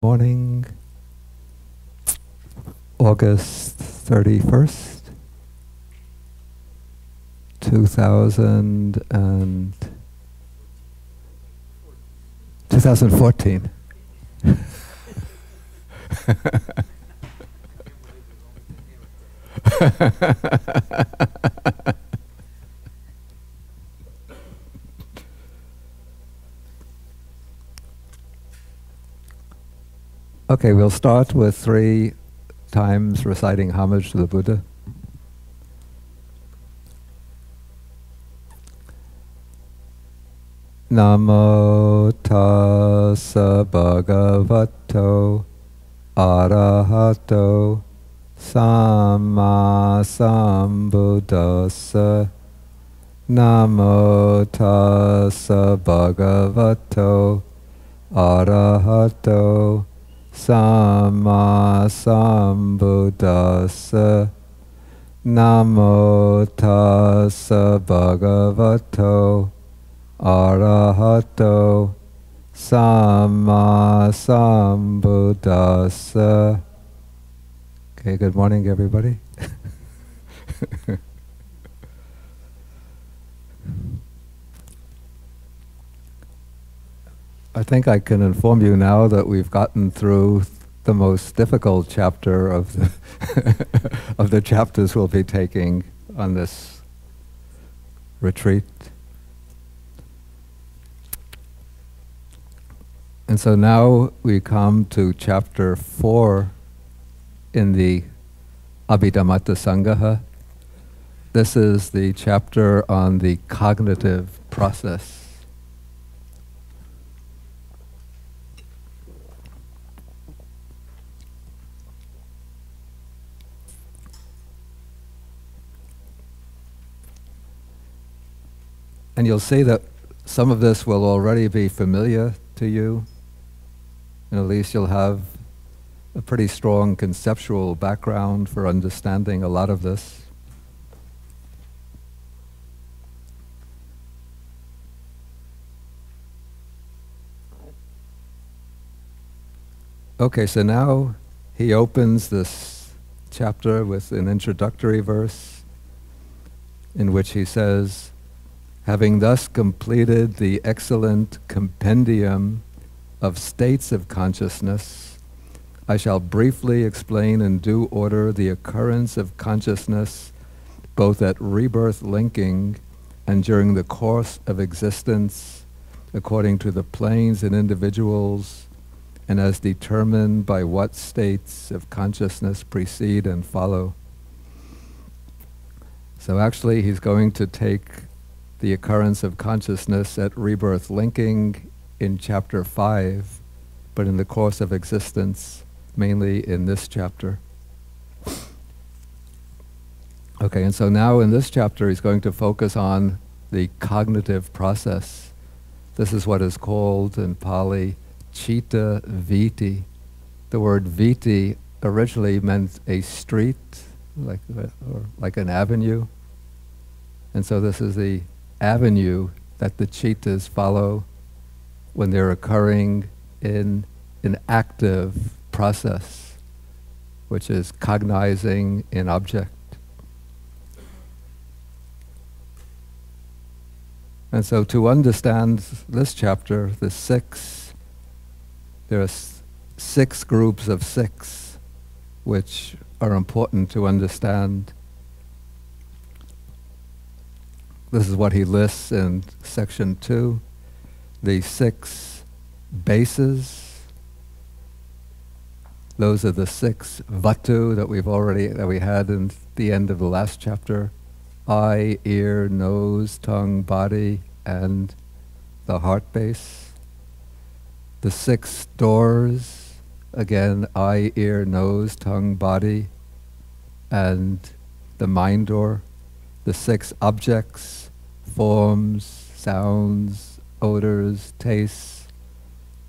Morning, August 31st, 2014. Okay, we'll start with 3 times reciting homage to the Buddha. Namo tassa bhagavato arahato samma sambuddhassa. Namo tassa bhagavato arahato samma sambuddhassa. Namo tassa bhagavato arahato samma sambuddhassa. Okay, good morning, everybody. I think I can inform you now that we've gotten through the most difficult chapter of the of the chapters we'll be taking on this retreat. And so now we come to chapter 4 in the Abhidhamma Sangaha. This is the chapter on the cognitive process. And you'll see that some of this will already be familiar to you, and at least you'll have a pretty strong conceptual background for understanding a lot of this. Okay, so now he opens this chapter with an introductory verse in which he says, "Having thus completed the excellent compendium of states of consciousness, I shall briefly explain in due order the occurrence of consciousness both at rebirth linking and during the course of existence, according to the planes and individuals, and as determined by what states of consciousness precede and follow." So actually he's going to take the occurrence of consciousness at rebirth linking in chapter 5, but in the course of existence, mainly in this chapter. Okay, and so now in this chapter he's going to focus on the cognitive process. This is what is called in Pali Citta Viti. The word Viti originally meant a street, like an avenue. And so this is the avenue that the cittas follow when they're occurring in an active process, which is cognizing an object. And so to understand this chapter, there are 6 groups of 6 which are important to understand. This is what he lists in section 2, the 6 bases. Those are the 6 vatu that we had in the end of the last chapter: eye, ear, nose, tongue, body, and the heart base. The 6 doors, again, eye, ear, nose, tongue, body, and the mind door. The 6 objects: forms, sounds, odors, tastes,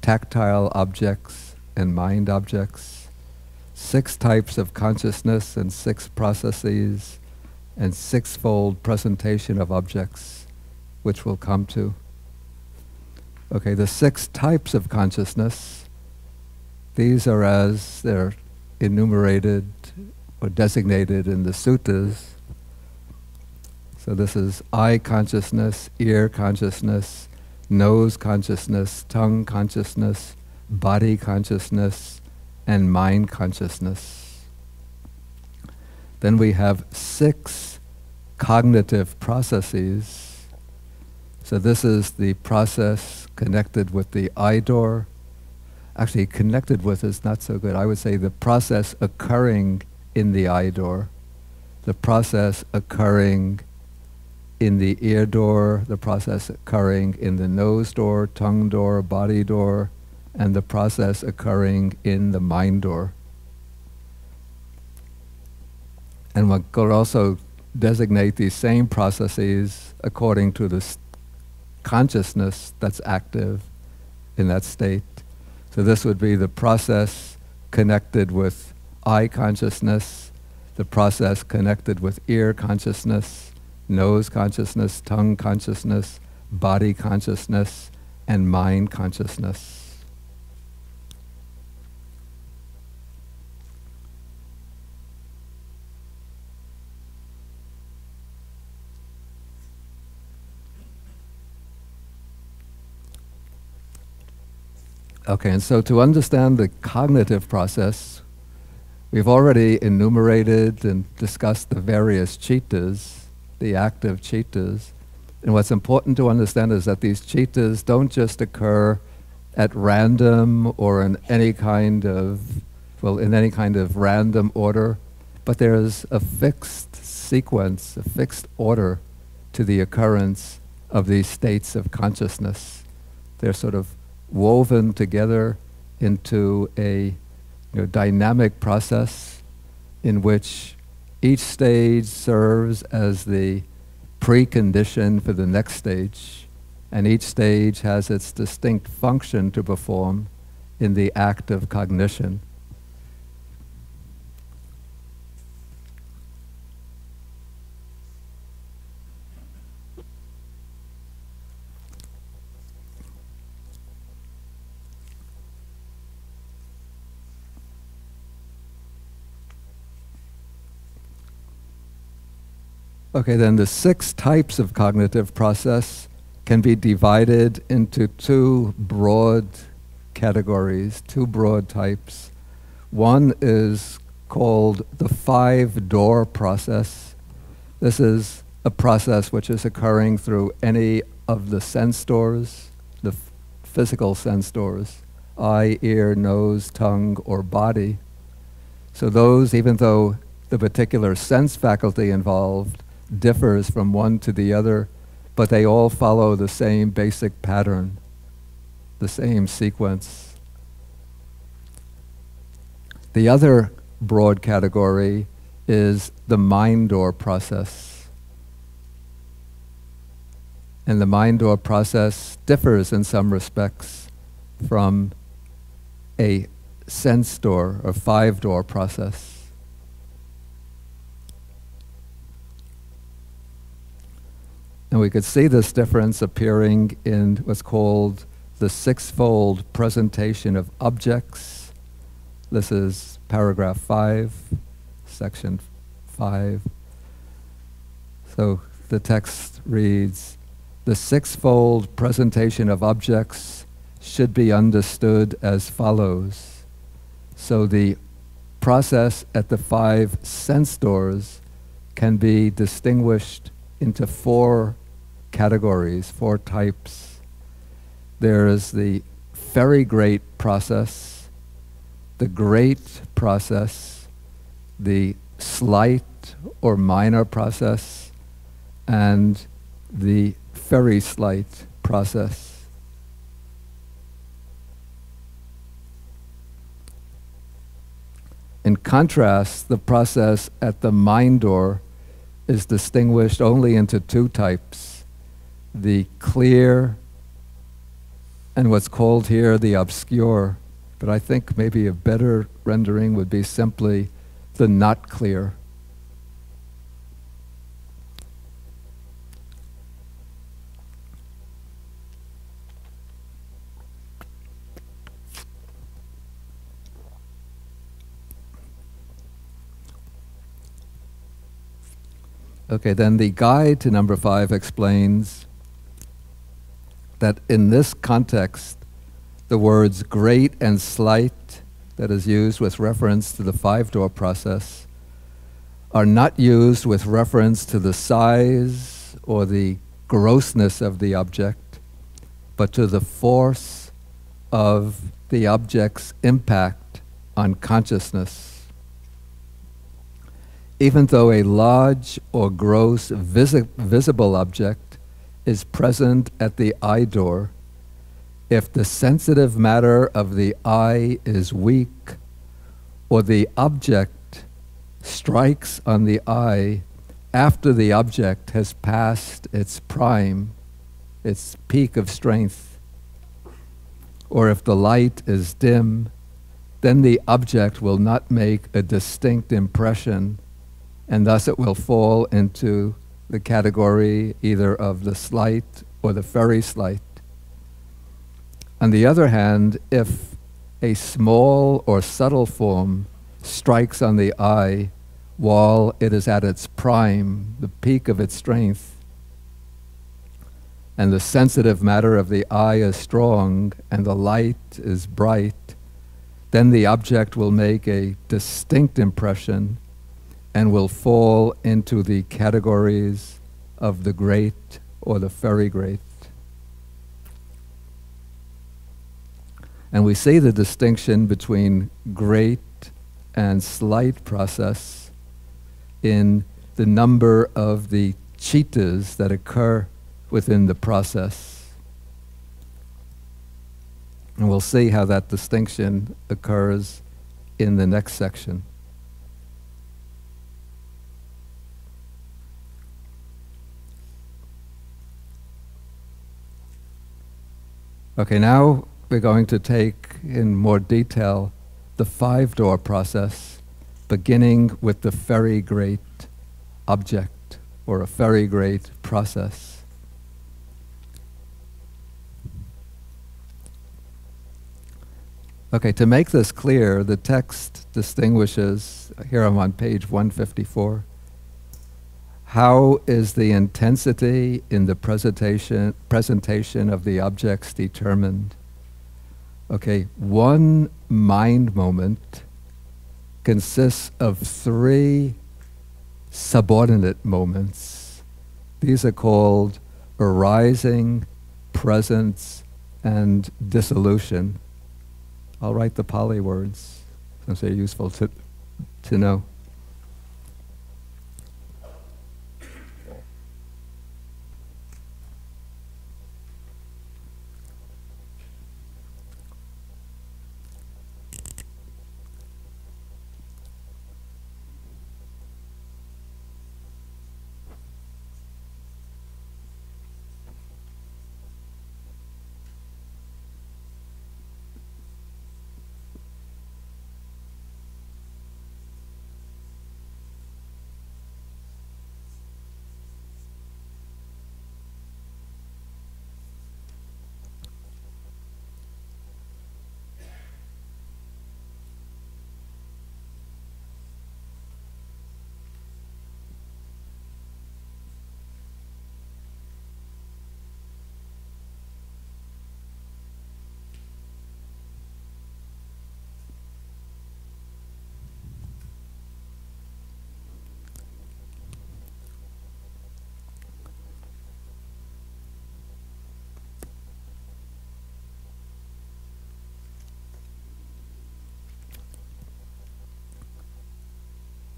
tactile objects, and mind objects. 6 types of consciousness and 6 processes, and 6-fold presentation of objects, which we'll come to. Okay, the 6 types of consciousness These are as they're enumerated or designated in the suttas. So this is eye consciousness, ear consciousness, nose consciousness, tongue consciousness, body consciousness, and mind consciousness. Then we have 6 cognitive processes. So this is the process connected with the eye door. Actually, connected with is not so good. I would say the process occurring in the eye door, the process occurring in the ear door, the process occurring in the nose door, tongue door, body door, and the process occurring in the mind door. And one could also designate these same processes according to the consciousness that's active in that state. So this would be the process connected with eye consciousness, the process connected with ear consciousness, nose consciousness, tongue consciousness, body consciousness, and mind consciousness. Okay, and so to understand the cognitive process, we've already enumerated and discussed the various cittas, the active cittas. And what's important to understand is that these cittas don't just occur at random or in any kind of, in any kind of random order, but there's a fixed sequence, a fixed order to the occurrence of these states of consciousness. They're sort of woven together into a dynamic process in which each stage serves as the precondition for the next stage, and each stage has its distinct function to perform in the act of cognition. Okay, then the 6 types of cognitive process can be divided into 2 broad categories, 2 broad types. One is called the 5-door process. This is a process which is occurring through any of the sense doors, the physical sense doors, eye, ear, nose, tongue, or body. So those, even though the particular sense faculty involved differs from one to the other, but they all follow the same basic pattern, the same sequence. The other broad category is the mind door process. And the mind door process differs in some respects from a sense door or 5-door process. And we could see this difference appearing in what's called the 6-fold presentation of objects. This is paragraph 5, section 5. So the text reads, "The 6-fold presentation of objects should be understood as follows. So the process at the 5 sense doors can be distinguished into 4 categories, 4 types. There is the very great process, the great process, the slight or minor process, and the very slight process. In contrast, the process at the mind door is distinguished only into 2 types. The clear and what's called here the obscure, but I think maybe a better rendering would be simply the not clear. Okay, then the guide to number 5 explains that in this context, the words great and slight that is used with reference to the 5-door process are not used with reference to the size or the grossness of the object, but to the force of the object's impact on consciousness. Even though a large or gross visible object is present at the eye door, if the sensitive matter of the eye is weak, or the object strikes on the eye after the object has passed its prime, its peak of strength, or if the light is dim, then the object will not make a distinct impression, and thus it will fall into the category either of the slight or the very slight. On the other hand, if a small or subtle form strikes on the eye while it is at its prime, the peak of its strength, and the sensitive matter of the eye is strong and the light is bright, then the object will make a distinct impression and will fall into the categories of the great or the very great. And we see the distinction between great and slight process in the number of the chittas that occur within the process. And we'll see how that distinction occurs in the next section. Okay, now we're going to take in more detail the 5-door process, beginning with the very great object, or a very great process. Okay, to make this clear, the text distinguishes, here I'm on page 154, how is the intensity in the presentation of the objects determined? Okay, one mind moment consists of 3 subordinate moments. These are called arising, presence, and dissolution. I'll write the Pali words, since they're useful to know.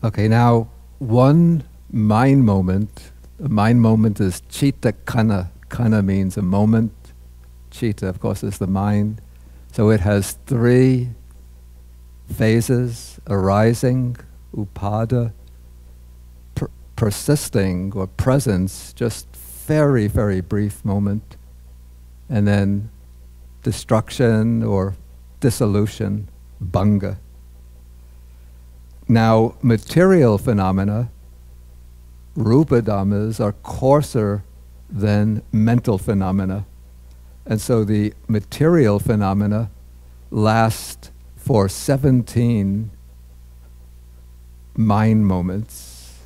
Okay, now one mind moment. A mind moment is chitta kana. Kana means a moment. Chitta, of course, is the mind. So it has 3 phases: arising, upada, persisting or presence, just very, very brief moment, and then destruction or dissolution, bhanga. Now, material phenomena, rupa dhammas, are coarser than mental phenomena. And so the material phenomena last for 17 mind moments.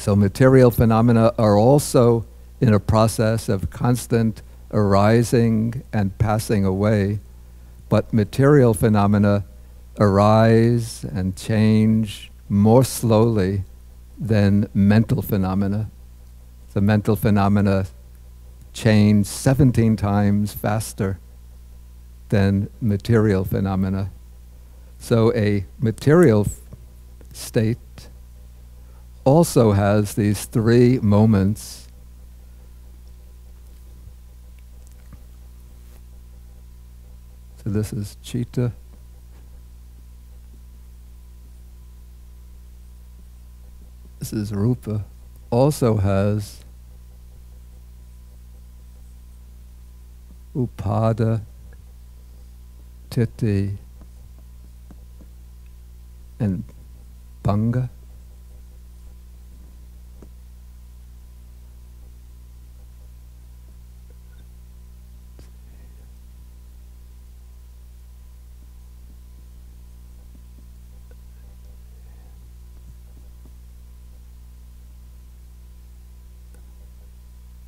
So material phenomena are also in a process of constant arising and passing away, but material phenomena arise and change more slowly than mental phenomena. The mental phenomena change 17 times faster than material phenomena. So a material state also has these three moments. So this is citta. This is rupa. Also has upada, titi, and bhanga.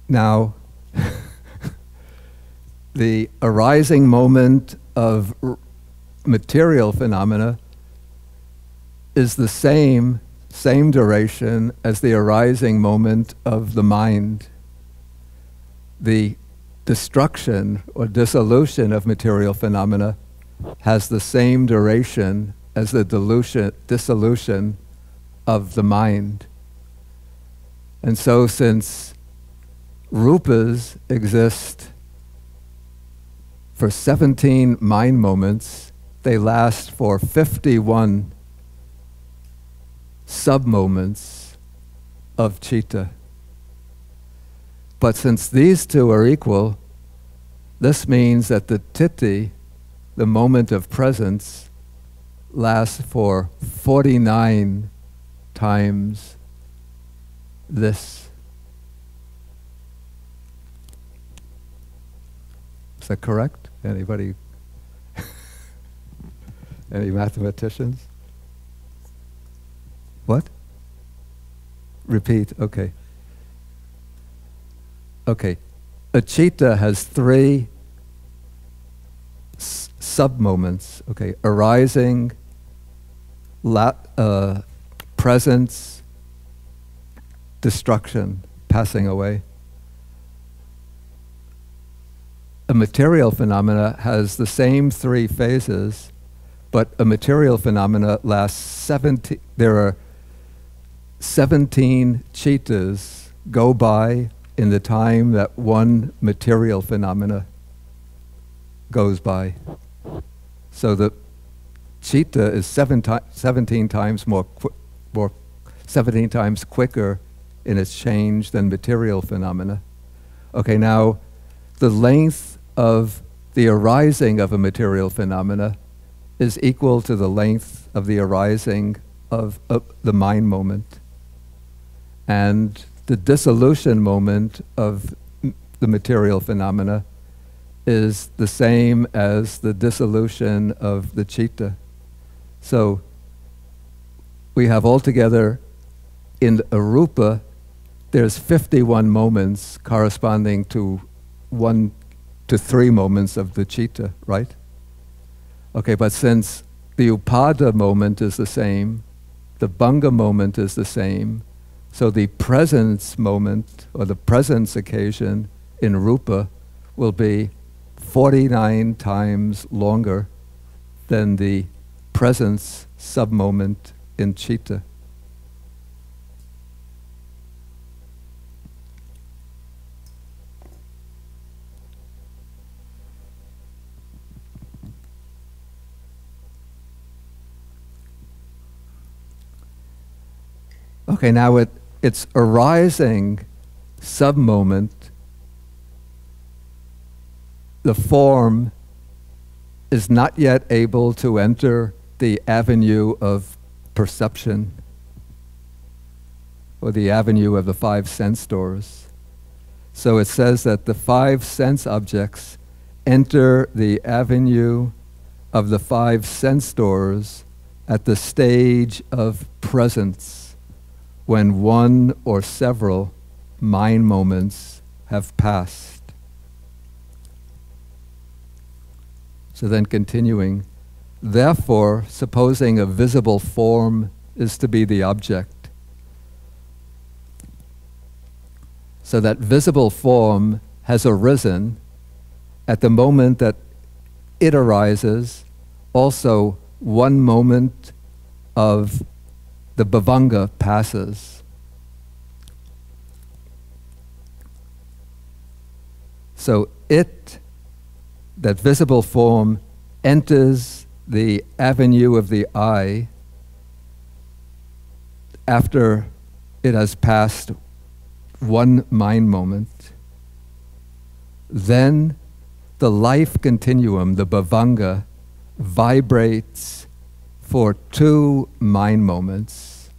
Now, the arising moment of material phenomena is the same duration as the arising moment of the mind. The destruction or dissolution of material phenomena has the same duration as the dissolution of the mind. And so since rupas exist for 17 mind moments, they last for 51 sub-moments of citta. But since these two are equal, this means that the titi, the moment of presence, lasts for 49 times this. Is that correct? Anybody? Any mathematicians? What? Repeat, okay. Okay. A citta has three sub-moments, okay? Arising, presence, destruction, passing away. A material phenomena has the same three phases, but a material phenomena lasts 17, there are 17 cittas go by in the time that one material phenomena goes by. So the citta is 17 times more 17 times quicker in its change than material phenomena. Okay, now the length of the arising of a material phenomena is equal to the length of the arising of the mind moment. And the dissolution moment of the material phenomena is the same as the dissolution of the citta. So we have altogether in arupa, there's 51 moments corresponding to 1 to 3 moments of the citta, right? Okay, but since the upada moment is the same, the bhanga moment is the same, so the presence moment or the presence occasion in rupa will be 49 times longer than the presence sub-moment in citta. Okay, now its arising sub-moment, the form is not yet able to enter the avenue of perception or the avenue of the 5 sense doors. So it says that the 5 sense objects enter the avenue of the 5 sense doors at the stage of presence, when one or several mind moments have passed. So then continuing, therefore, supposing a visible form is to be the object, so that visible form has arisen at the moment that it arises, also one moment of the bhavanga passes. So it, that visible form, enters the avenue of the eye after it has passed one mind moment. Then the life continuum, the bhavanga, vibrates for 2 mind moments,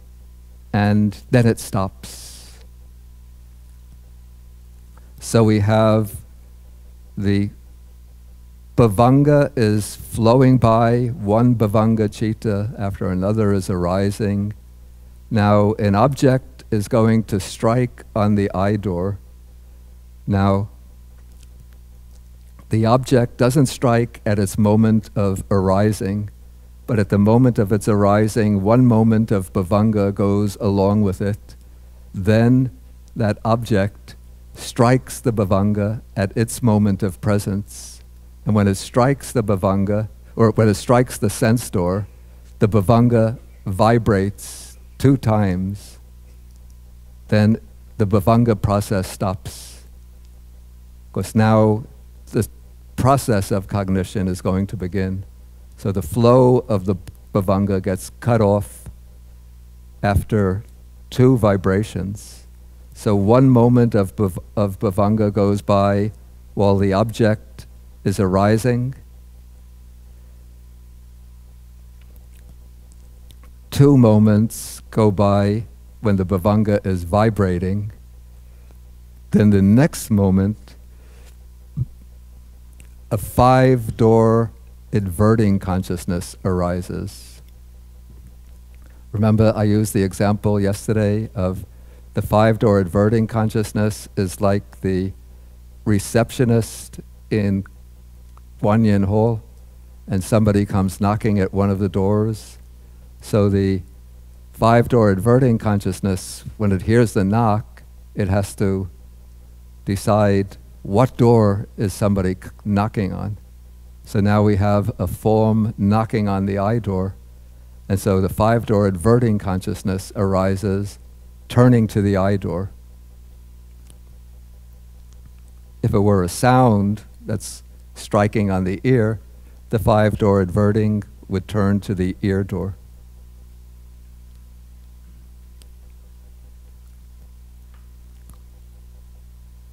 and then it stops. So we have the bhavanga is flowing by, one bhavanga chitta after another is arising. Now an object is going to strike on the eye door. Now the object doesn't strike at its moment of arising, but at the moment of its arising, one moment of bhavanga goes along with it. Then that object strikes the bhavanga at its moment of presence. And when it strikes the bhavanga, or when it strikes the sense door, the bhavanga vibrates 2 times. Then the bhavanga process stops. Because now the process of cognition is going to begin. So the flow of the bhavanga gets cut off after 2 vibrations. So one moment of bhavanga goes by while the object is arising. 2 moments go by when the bhavanga is vibrating. Then the next moment, a 5-door adverting consciousness arises. Remember, I used the example yesterday of the 5-door adverting consciousness is like the receptionist in Kuan Yin Hall, and somebody comes knocking at one of the doors. So the 5-door adverting consciousness, when it hears the knock, it has to decide what door is somebody knocking on. So now we have a form knocking on the eye door, and so the 5-door adverting consciousness arises, turning to the eye door. If it were a sound that's striking on the ear, the 5-door adverting would turn to the ear door.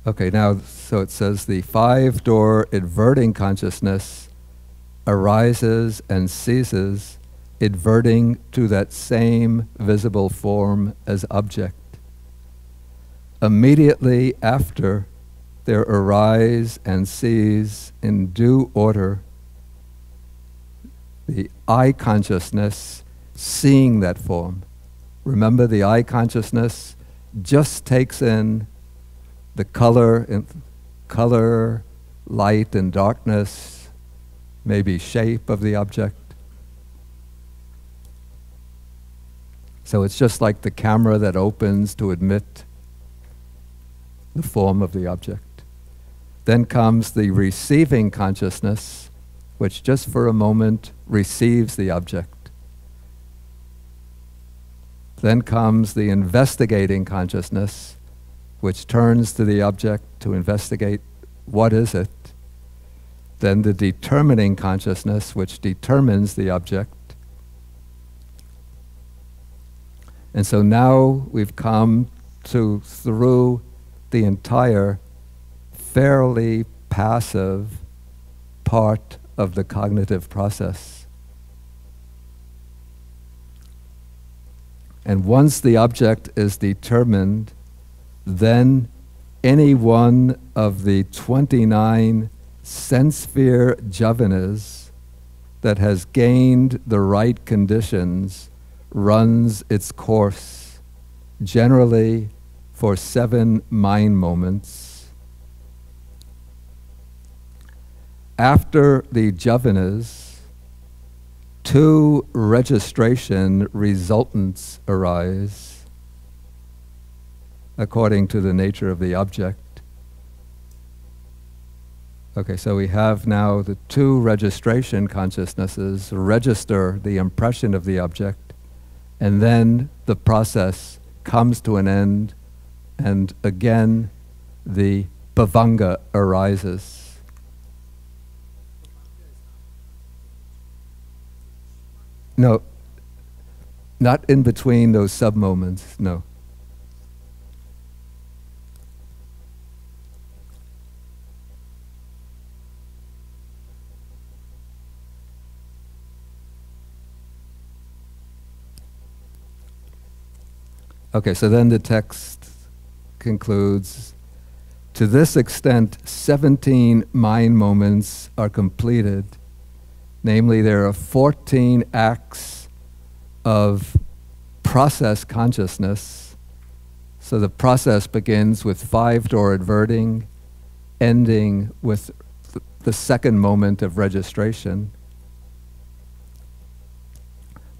Okay, now, so it says the 5-door adverting consciousness arises and ceases, adverting to that same visible form as object. Immediately after there arise and cease in due order the eye consciousness seeing that form. Remember, the eye consciousness just takes in the color, light and darkness, maybe shape of the object. So it's just like the camera that opens to admit the form of the object. Then comes the receiving consciousness, which just for a moment receives the object. Then comes the investigating consciousness, which turns to the object to investigate what is it. Then the determining consciousness, which determines the object. And so now we've come through the entire fairly passive part of the cognitive process. And once the object is determined, then any one of the 29 sense sphere jhavanas that has gained the right conditions runs its course, generally for 7 mind moments. After the jhavanas, 2 registration resultants arise according to the nature of the object. Okay, so we have now the 2 registration consciousnesses register the impression of the object, and then the process comes to an end, and again the bhavanga arises. No, not in between those sub-moments, no. Okay, so then the text concludes, to this extent 17 mind moments are completed. Namely, there are 14 acts of process consciousness. So the process begins with 5-door adverting, ending with the second moment of registration.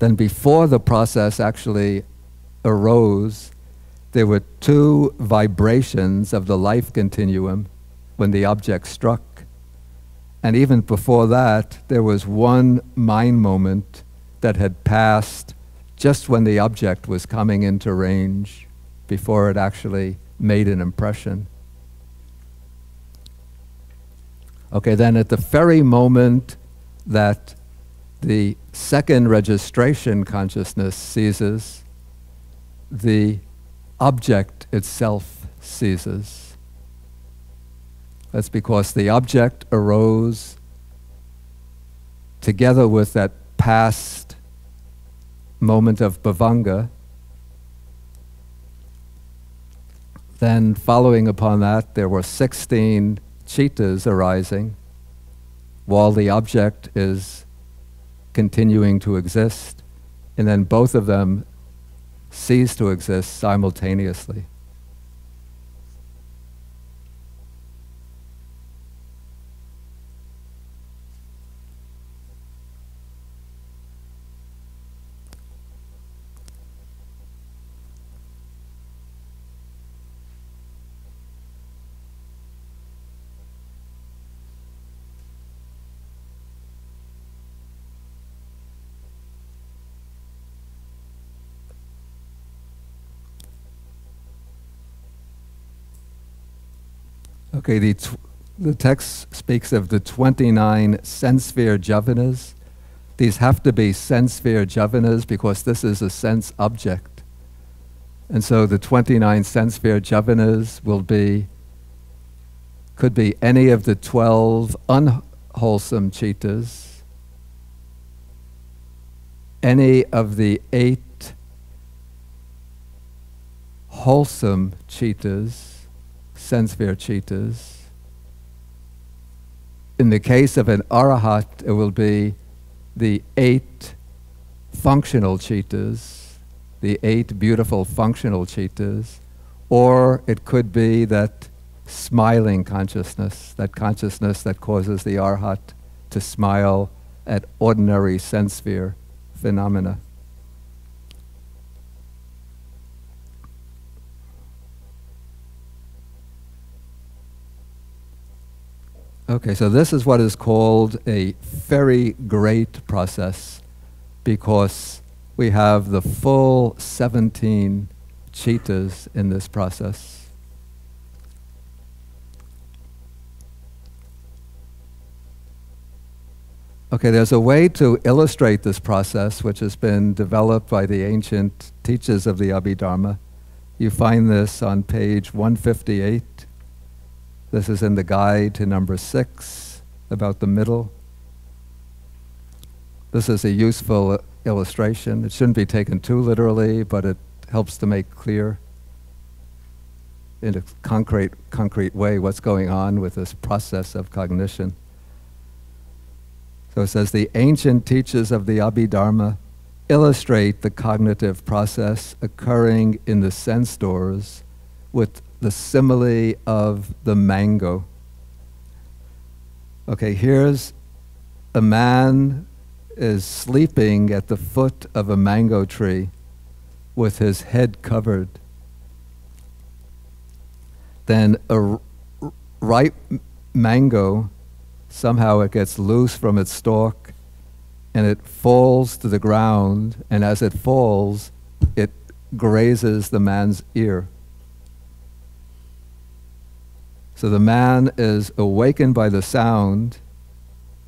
Then before the process actually arose, there were 2 vibrations of the life continuum when the object struck. And even before that, there was 1 mind moment that had passed just when the object was coming into range, before it actually made an impression. Okay, then at the very moment that the second registration consciousness ceases, the object itself ceases. That's because the object arose together with that past moment of bhavanga. Then following upon that, there were 16 chittas arising while the object is continuing to exist, and then both of them cease to exist simultaneously. Okay, the text speaks of the 29 sense sphere jhavanas. These have to be sense sphere jhavanas because this is a sense object. And so the 29 sense sphere jhavanas could be any of the 12 unwholesome chittas, any of the 8 wholesome chittas, sense sphere chittas. In the case of an arahat, it will be the 8 functional chittas, the 8 beautiful functional chittas, or it could be that smiling consciousness that causes the arahat to smile at ordinary sense sphere phenomena. Okay, so this is what is called a very great process because we have the full 17 chittas in this process. Okay, there's a way to illustrate this process which has been developed by the ancient teachers of the Abhidhamma. You find this on page 158. This is in the guide to number 6, about the middle. This is a useful illustration. It shouldn't be taken too literally, but it helps to make clear in a concrete way what's going on with this process of cognition. So it says, the ancient teachers of the Abhidhamma illustrate the cognitive process occurring in the sense doors with the simile of the mango. Okay, here's a man is sleeping at the foot of a mango tree with his head covered. Then a ripe mango, somehow it gets loose from its stalk and it falls to the ground, and as it falls, it grazes the man's ear. So the man is awakened by the sound.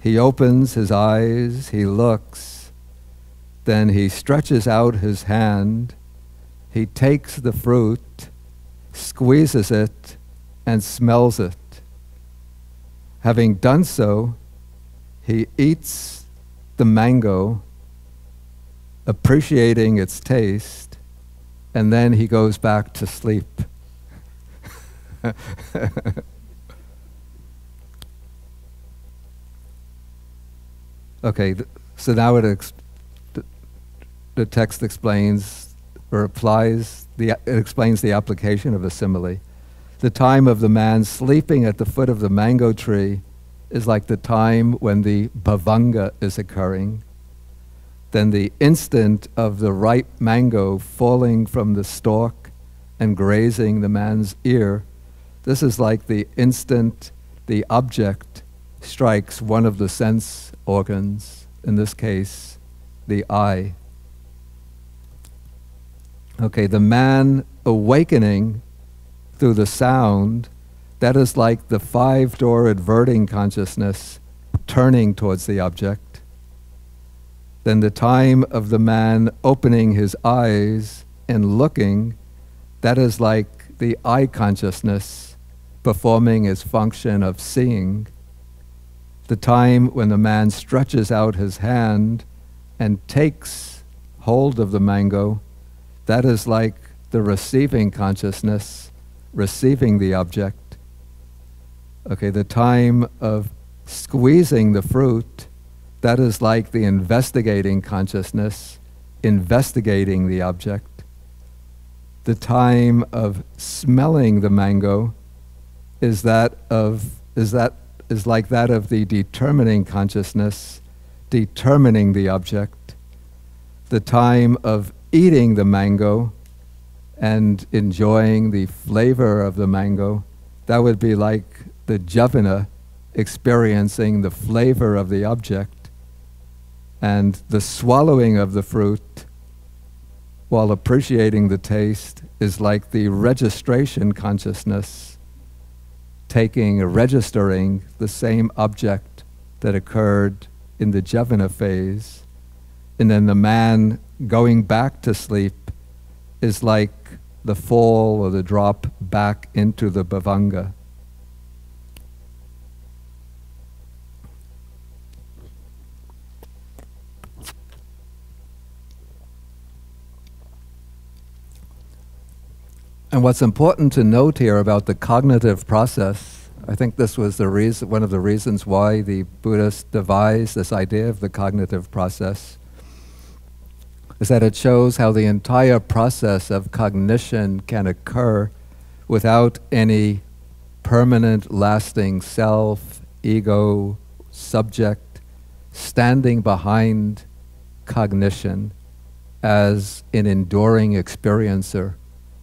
He opens his eyes, he looks, then he stretches out his hand, he takes the fruit, squeezes it, and smells it. Having done so, he eats the mango, appreciating its taste, and then he goes back to sleep. Okay, so now the text explains or applies, it explains the application of a simile. The time of the man sleeping at the foot of the mango tree is like the time when the bhavanga is occurring. Then the instant of the ripe mango falling from the stalk and grazing the man's ear, this is like the instant the object strikes one of the sense organs, in this case, the eye. Okay, the man awakening through the sound, that is like the five-door adverting consciousness turning towards the object. Then the time of the man opening his eyes and looking, that is like the eye consciousness performing its function of seeing. The time when the man stretches out his hand and takes hold of the mango, that is like the receiving consciousness receiving the object. Okay, the time of squeezing the fruit, that is like the investigating consciousness investigating the object. The time of smelling the mango is like that of the determining consciousness determining the object. The time of eating the mango and enjoying the flavor of the mango, that would be like the javana experiencing the flavor of the object. And the swallowing of the fruit while appreciating the taste is like the registration consciousness registering the same object that occurred in the javana phase. And then the man going back to sleep is like the fall or the drop back into the bhavanga. And what's important to note here about the cognitive process, I think this was the reason, one of the reasons why the Buddhists devised this idea of the cognitive process, is that it shows how the entire process of cognition can occur without any permanent, lasting self, ego, subject standing behind cognition as an enduring experiencer,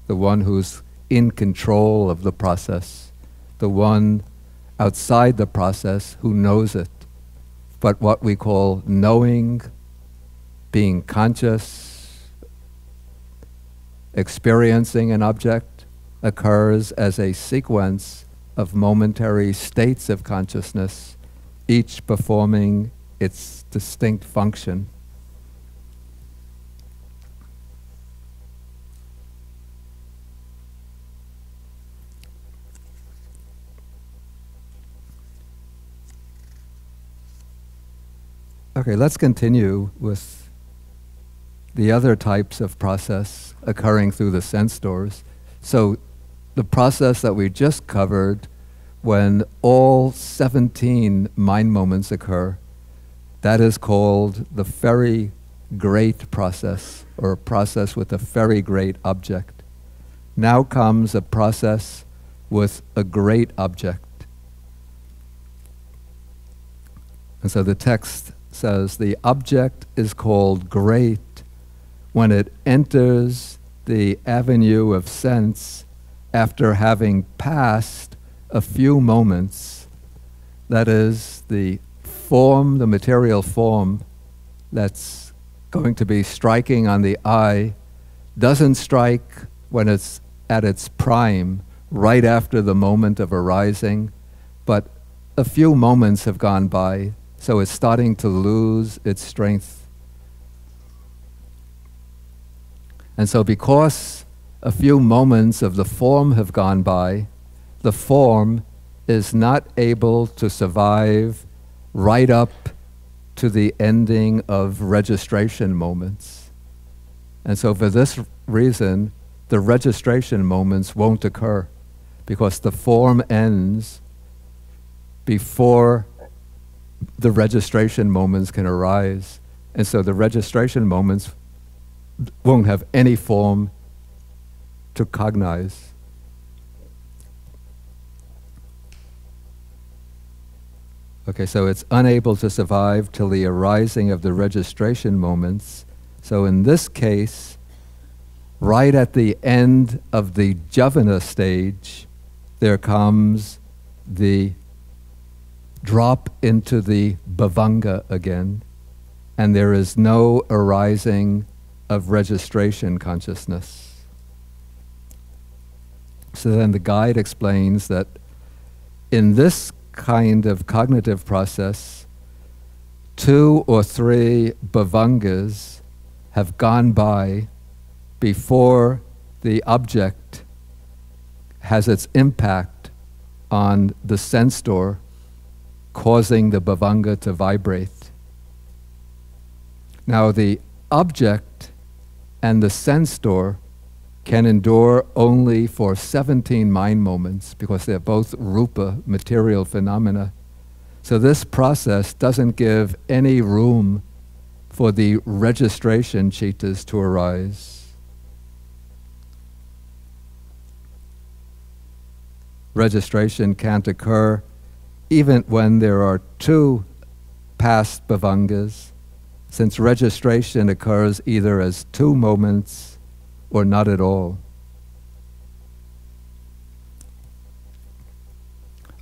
the one who's in control of the process, the one outside the process who knows it. But what we call knowing, being conscious, experiencing an object occurs as a sequence of momentary states of consciousness, each performing its distinct function. Okay, let's continue with the other types of process occurring through the sense doors. So the process that we just covered, when all 17 mind moments occur, that is called the great process, or a process with a very great object. Now comes a process with a great object. And so the text says the object is called great when it enters the avenue of sense after having passed a few moments. That is, the form, the material form that's going to be striking on the eye doesn't strike when it's at its prime, right after the moment of arising, but a few moments have gone by, so it's starting to lose its strength. And so because a few moments of the form have gone by, the form is not able to survive right up to the ending of registration moments. And so for this reason, the registration moments won't occur, because the form ends before the registration moments can arise. And so the registration moments won't have any form to cognize. Okay, so it's unable to survive till the arising of the registration moments. So in this case, right at the end of the Javana stage, there comes the drop into the bhavanga again, and there is no arising of registration consciousness. So then the guide explains that in this kind of cognitive process, 2 or 3 bhavangas have gone by before the object has its impact on the sense door, causing the bhavanga to vibrate. Now the object and the sense door can endure only for 17 mind moments, because they're both rupa, material phenomena. So this process doesn't give any room for the registration chittas to arise. Registration can't occur even when there are 2 past bhavangas, since registration occurs either as 2 moments or not at all.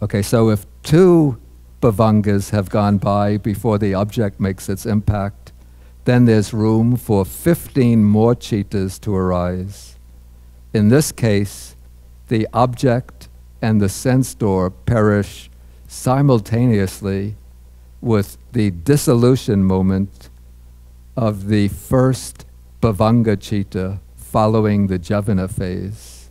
Okay, so if 2 bhavangas have gone by before the object makes its impact, then there's room for 15 more chittas to arise. In this case, the object and the sense door perish simultaneously with the dissolution moment of the first bhavanga chitta following the Javana phase.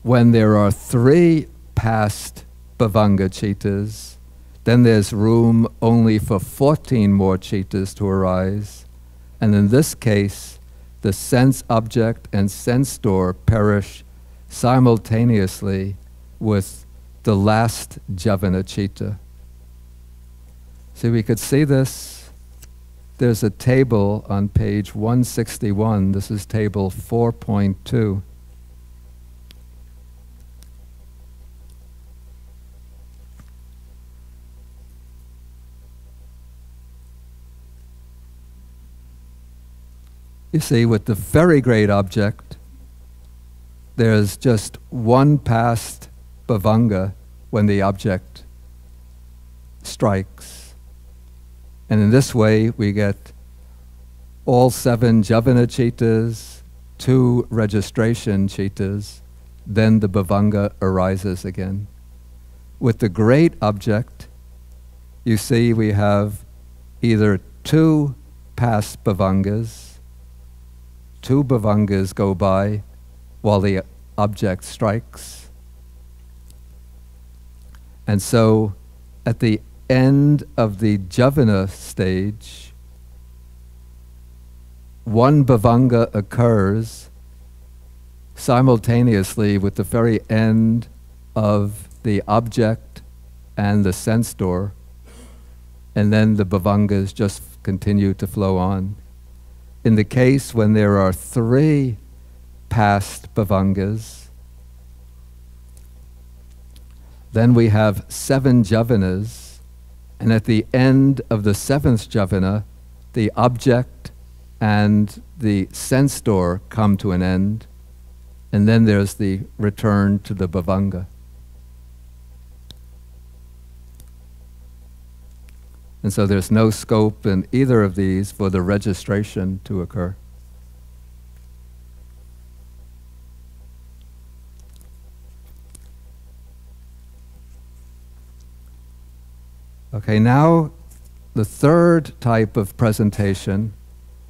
When there are 3 past bhavanga chittas, then there's room only for 14 more chittas to arise, and in this case, the sense object and sense door perish simultaneously with the last Javana chitta. See, we could see this. There's a table on page 161. This is table 4.2. You see, with the very great object, there's just 1 past bhavanga when the object strikes. And in this way, we get all 7 Javana chittas, 2 registration chittas, then the bhavanga arises again. With the great object, you see we have either 2 past bhavangas, 2 bhavangas go by while the object strikes. And so at the end of the Javana stage, 1 bhavanga occurs simultaneously with the very end of the object and the sense door. and then the bhavangas just continue to flow on. In the case when there are 3 past bhavangas, then we have 7 jhavanas, and at the end of the 7th jhavana, the object and the sense door come to an end, and then there's the return to the bhavanga. And so there's no scope in either of these for the registration to occur. Okay, now the third type of presentation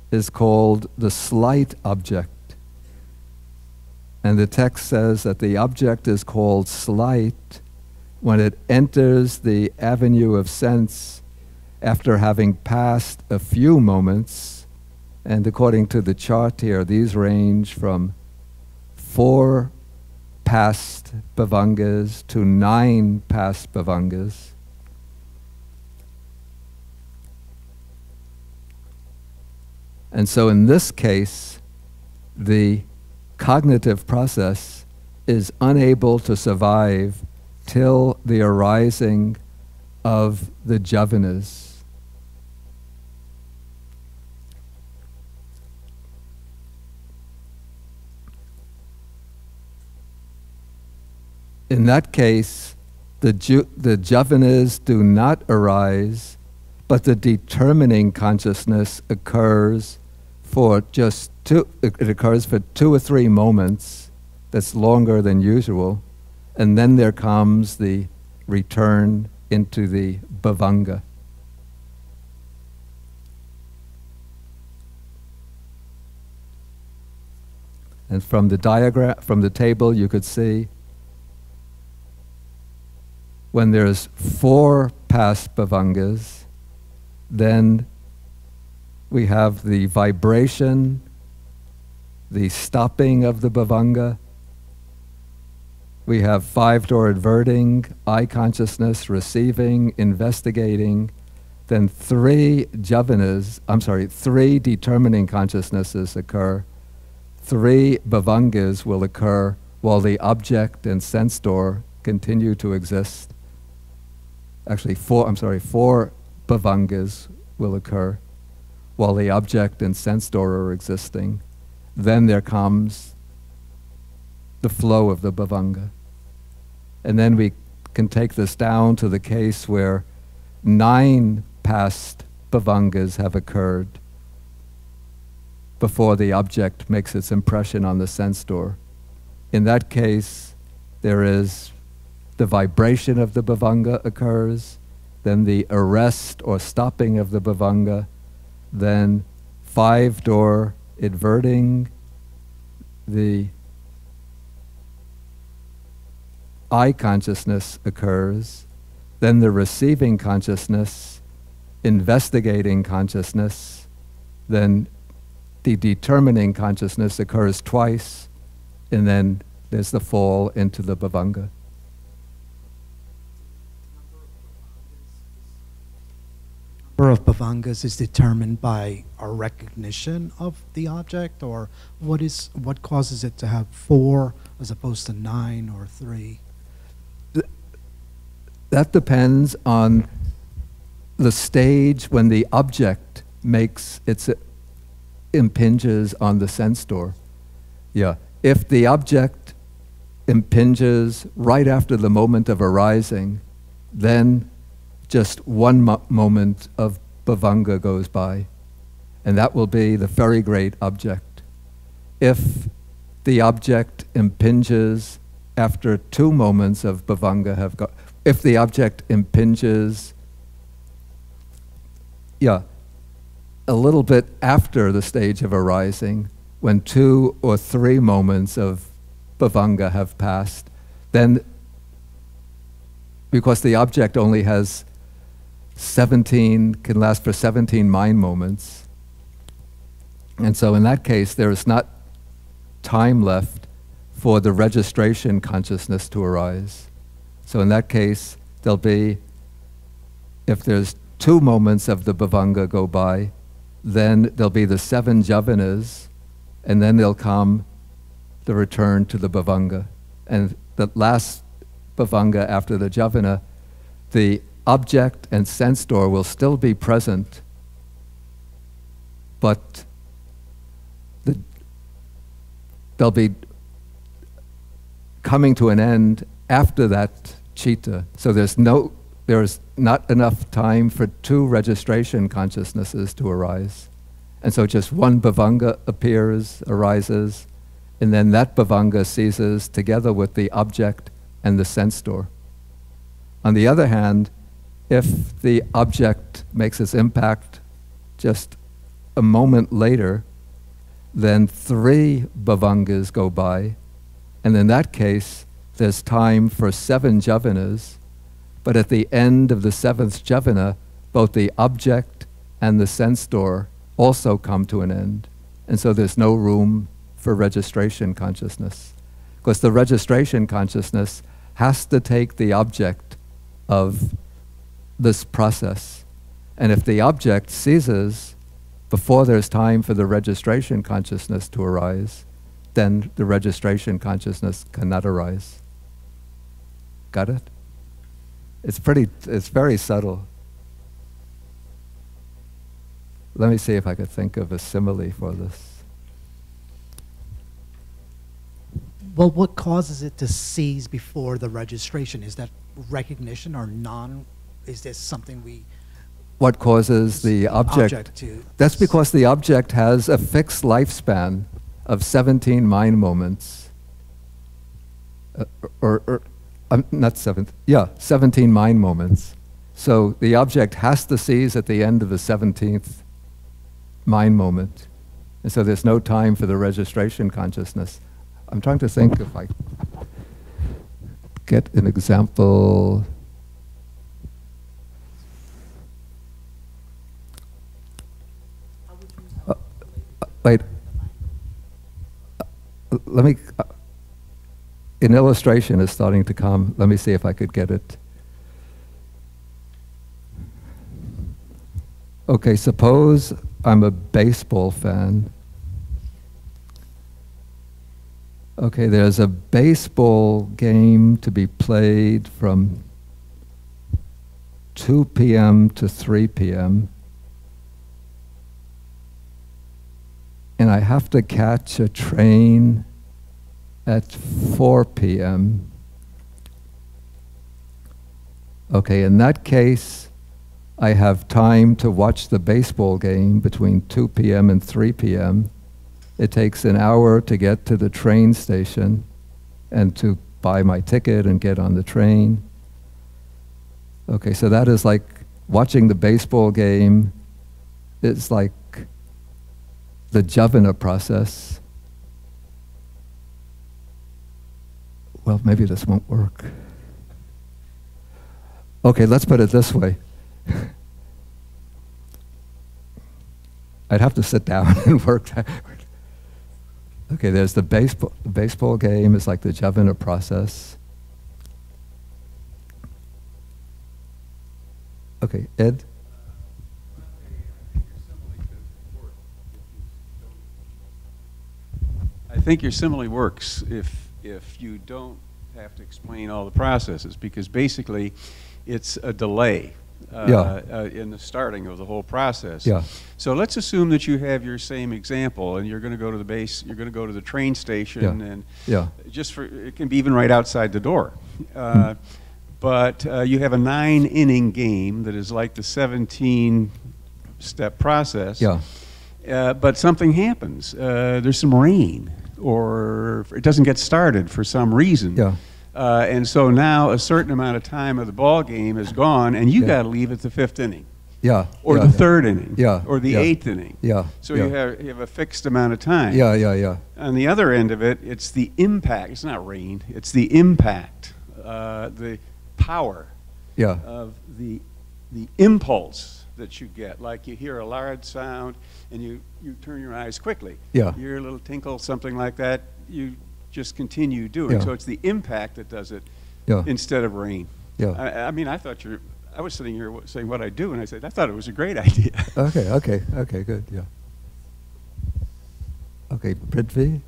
is called the slight object. And the text says that the object is called slight when it enters the avenue of sense after having passed a few moments. And according to the chart here, these range from 4 past bhavangas to 9 past bhavangas. And so in this case, the cognitive process is unable to survive till the arising of the jhavanas. In that case, the jhavanas do not arise, but the determining consciousness occurs for just it occurs for 2 or 3 moments. That's longer than usual. And then there comes the return into the bhavanga. And from the diagram, from the table, you could see when there's 4 past bhavangas, then we have the vibration, the stopping of the bhavanga. We have 5-door adverting, eye consciousness, receiving, investigating. Then 3 determining consciousnesses occur. 3 bhavangas will occur while the object and sense door continue to exist. Actually, 4 bhavangas will occur while the object and sense door are existing. Then there comes the flow of the bhavanga. And then we can take this down to the case where 9 past bhavangas have occurred before the object makes its impression on the sense door. In that case, there is the vibration of the bhavanga occurs, then the arrest or stopping of the bhavanga, then 5-door adverting, the eye consciousness occurs, then the receiving consciousness, investigating consciousness, then the determining consciousness occurs twice, and then there's the fall into the bhavanga. Number of bhavangas is determined by our recognition of the object, or what causes it to have 4 as opposed to 9 or 3? That depends on the stage when the object makes its impinges on the sense door. Yeah, if the object impinges right after the moment of arising, then just 1 moment of bhavanga goes by, and that will be the very great object. If the object impinges after 2 moments of bhavanga have got, if the object impinges, a little bit after the stage of arising, when 2 or 3 moments of bhavanga have passed, then, because the object only has 17, can last for 17 mind moments, and so in that case there is not time left for the registration consciousness to arise. So in that case, there'll be, if there's 2 moments of the bhavanga go by, then there'll be the 7 jhavanas, and then there'll come the return to the bhavanga. And the last bhavanga after the jhavana, the object and sense door will still be present, but they'll be coming to an end after that chitta. So there's not enough time for 2 registration consciousnesses to arise. And so just one bhavanga arises, and then that bhavanga ceases together with the object and the sense door. On the other hand, if the object makes its impact just a moment later, then 3 bhavangas go by, and in that case, there's time for 7 jhavanas, but at the end of the 7th jhavana, both the object and the sense door also come to an end. And so there's no room for registration consciousness, because the registration consciousness has to take the object of this process. And if the object ceases before there's time for the registration consciousness to arise, then the registration consciousness cannot arise. Got it? It's very subtle. Let me see if I could think of a simile for this. Well, what causes it to cease before the registration? Is that recognition or is this something we... What causes the object to... That's because the object has a fixed lifespan of 17 mind moments. Not 17 mind moments. So the object has to cease at the end of the 17th mind moment. And so there's no time for the registration consciousness. I'm trying to think if I get an example. Wait. Let me... an illustration is starting to come. Let me see if I could get it. Okay, suppose I'm a baseball fan. Okay, there's a baseball game to be played from 2 p.m. to 3 p.m. And I have to catch a train at 4 p.m. Okay, in that case, I have time to watch the baseball game between 2 p.m. and 3 p.m. It takes an hour to get to the train station and to buy my ticket and get on the train. Okay, so that is like watching the baseball game. It's like the jhavana process. Well, maybe this won't work. Okay, let's put it this way. I'd have to sit down and work that. Okay, there's the baseball game is like the jhavana process. Okay, Ed? I think your simile works if you don't have to explain all the processes, because basically it's a delay in the starting of the whole process. Yeah. So let's assume that you have your same example, and you're going to go to the base, you're going to go to the train station, and just for, it can be even right outside the door. But you have a 9-inning game that is like the 17-step process. Yeah. But something happens. There's some rain, or it doesn't get started for some reason. Yeah. And so now a certain amount of time of the ball game is gone, and you got to leave at the 5th inning. Yeah. Or the 3rd inning. Yeah. Or the 8th inning. Yeah. So you have a fixed amount of time. Yeah, yeah, yeah. On the other end of it, it's the impact. It's not rain. It's the impact, the power of the impulse that you get. Like you hear a loud sound, and you turn your eyes quickly. Yeah. You hear a little tinkle, something like that. You just continue doing. So it's the impact that does it instead of rain. Yeah. I mean, I thought I was sitting here saying what I do, and I said, I thought it was a great idea. Okay, good, yeah. Okay, Prithvi?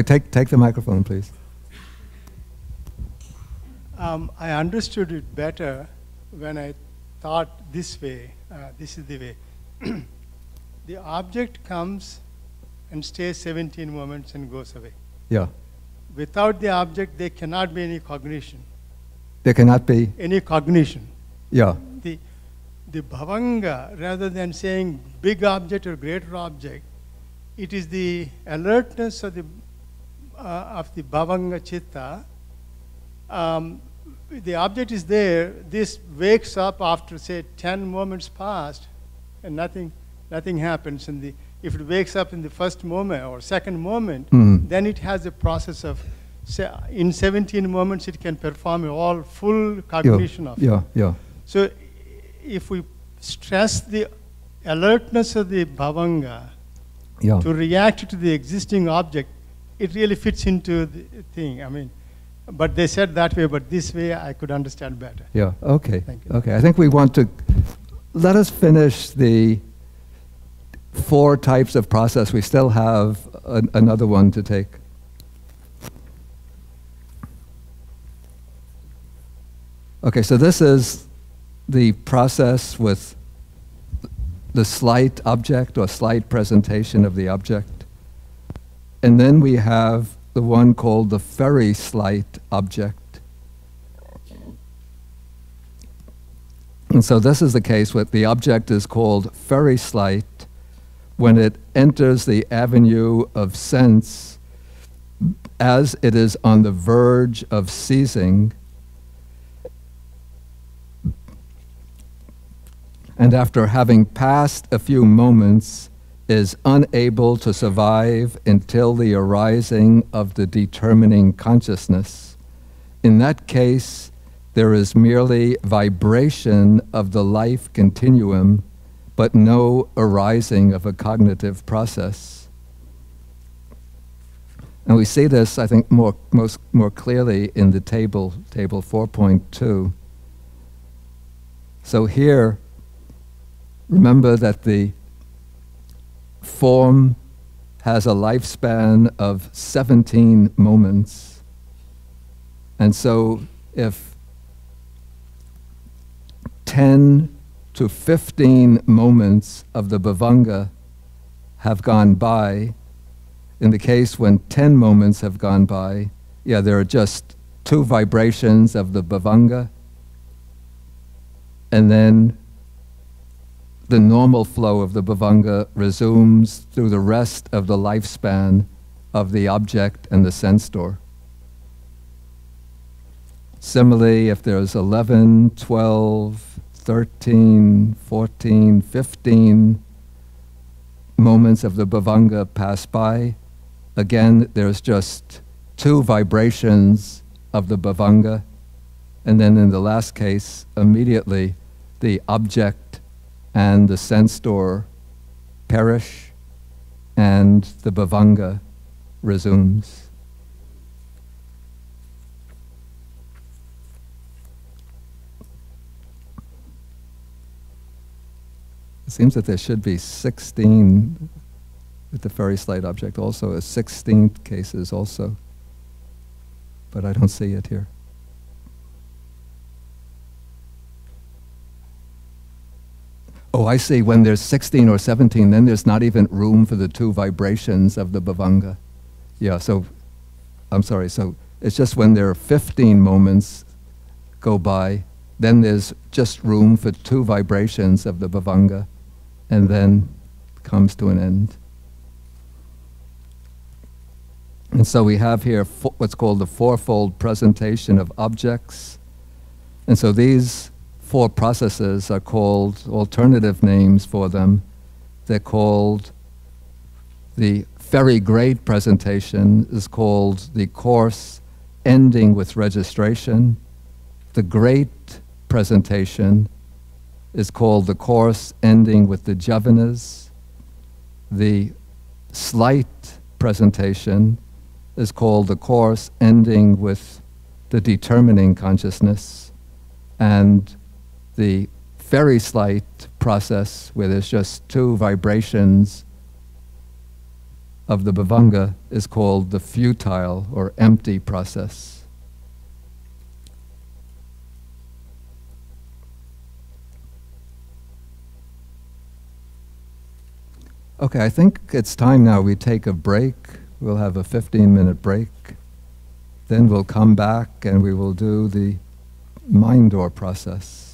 Take the microphone, please. I understood it better when I thought this way. This is the way. The object comes and stays 17 moments and goes away. Yeah. Without the object, there cannot be any cognition. There cannot be? Any cognition. Yeah. The bhavanga, rather than saying big object or greater object, it is the alertness of the bhavanga chitta. The object is there. This wakes up after, say, 10 moments passed, and nothing happens. And if it wakes up in the first moment or second moment, then it has a process of, in 17 moments, it can perform all full cognition of it. Yeah. So if we stress the alertness of the bhavanga to react to the existing object, it really fits into the thing. I mean, but they said that way, but this way I could understand better. Yeah, okay. Thank you. Okay, I think we want to, let us finish the 4 types of process. We still have another one to take. Okay, so this is the process with the slight object or slight presentation of the object. And then we have the one called the very slight object. And so this is the case where the object is called very slight when it enters the avenue of sense as it is on the verge of ceasing, and after having passed a few moments is unable to survive until the arising of the determining consciousness. In that case, there is merely vibration of the life continuum, but no arising of a cognitive process. And we see this, I think, more clearly in the table 4.2. So here, remember that the form has a lifespan of 17 moments. And so if 10 to 15 moments of the bhavanga have gone by, in the case when 10 moments have gone by, there are just 2 vibrations of the bhavanga, and then the normal flow of the bhavanga resumes through the rest of the lifespan of the object and the sense door. Similarly, if there's 11, 12, 13, 14, 15 moments of the bhavanga pass by, again, there's just 2 vibrations of the bhavanga, and then in the last case, immediately the object and the sense door perish, and the bhavanga resumes. It seems that there should be 16 with the very slight object also, 16 cases also, but I don't see it here. Oh, I see. When there's 16 or 17, then there's not even room for the 2 vibrations of the bhavanga. Yeah, so, I'm sorry, so it's just when there are 15 moments go by, then there's just room for 2 vibrations of the bhavanga, and then it comes to an end. And so we have here what's called the 4-fold presentation of objects. And so these 4 processes are called alternative names for them. They're called, the very great presentation is called the course ending with registration. The great presentation is called the course ending with the jhavanas. The slight presentation is called the course ending with the determining consciousness, and the very slight process where there's just two vibrations of the bhavanga is called the futile or empty process. Okay, I think it's time now we take a break. We'll have a 15-minute break. Then we'll come back and we will do the mind door process.